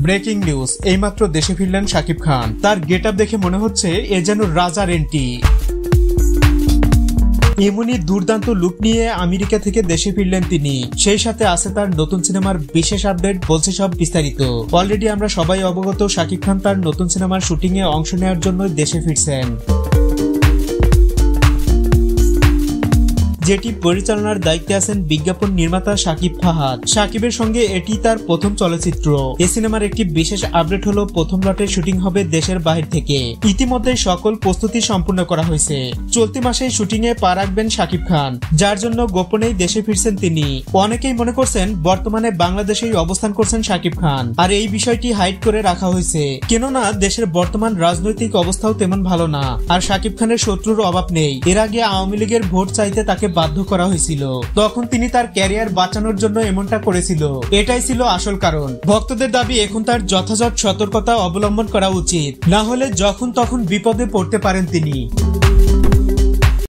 Breaking news, এইমাত্র দেশে ফিরলেন শাকিব খান। তার গেটআপ দেখে মনে হচ্ছে এ যেন রাজার এন্ট্রি। এমনই দুর্দান্ত লুক নিয়ে আমেরিকা থেকে দেশে ফিরলেন তিনি। সেই সাথে আছে তার নতুন সিনেমার বিশেষ আপডেট, বলছে সব বিস্তারিত। অলরেডি আমরা সবাই অবগত, শাকিব খান তার নতুন সিনেমার শুটিং এ অংশ নেওয়ার জন্য দেশে ফিরছেন, যেটি পরিচালনার দায়িত্বে আছেন বিজ্ঞাপন নির্মাতা শাকিব ফাহাদ। শাকিবের সঙ্গে এটি তার প্রথম চলচ্চিত্র। এই সিনেমার একটি বিশেষ আপডেট হলো প্রথম লটের শুটিং হবে দেশের বাহির থেকে। ইতিমধ্যে সকল প্রস্তুতি সম্পূর্ণ করা হয়েছে। চলতি মাসে শুটিং এ পা রাখবেন শাকিব খান, যার জন্য গোপনেই দেশে ফিরছেন তিনি। অনেকেই মনে করছেন বর্তমানে বাংলাদেশেই অবস্থান করছেন শাকিব খান, আর এই বিষয়টি হাইড করে রাখা হয়েছে, কেননা দেশের বর্তমান রাজনৈতিক অবস্থাও তেমন ভালো না, আর শাকিব খানের শত্রুর অভাব নেই। এর আগে আওয়ামী লীগের ভোট চাইতে তাকে বাধ্য করা হয়েছিল, তখন তিনি তার ক্যারিয়ার বাঁচানোর জন্য এমনটা করেছিল। এটাই ছিল আসল কারণ। ভক্তদের দাবি এখন তার যথাযথ সতর্কতা অবলম্বন করা উচিত, না হলে যখন তখন বিপদে পড়তে পারেন তিনি।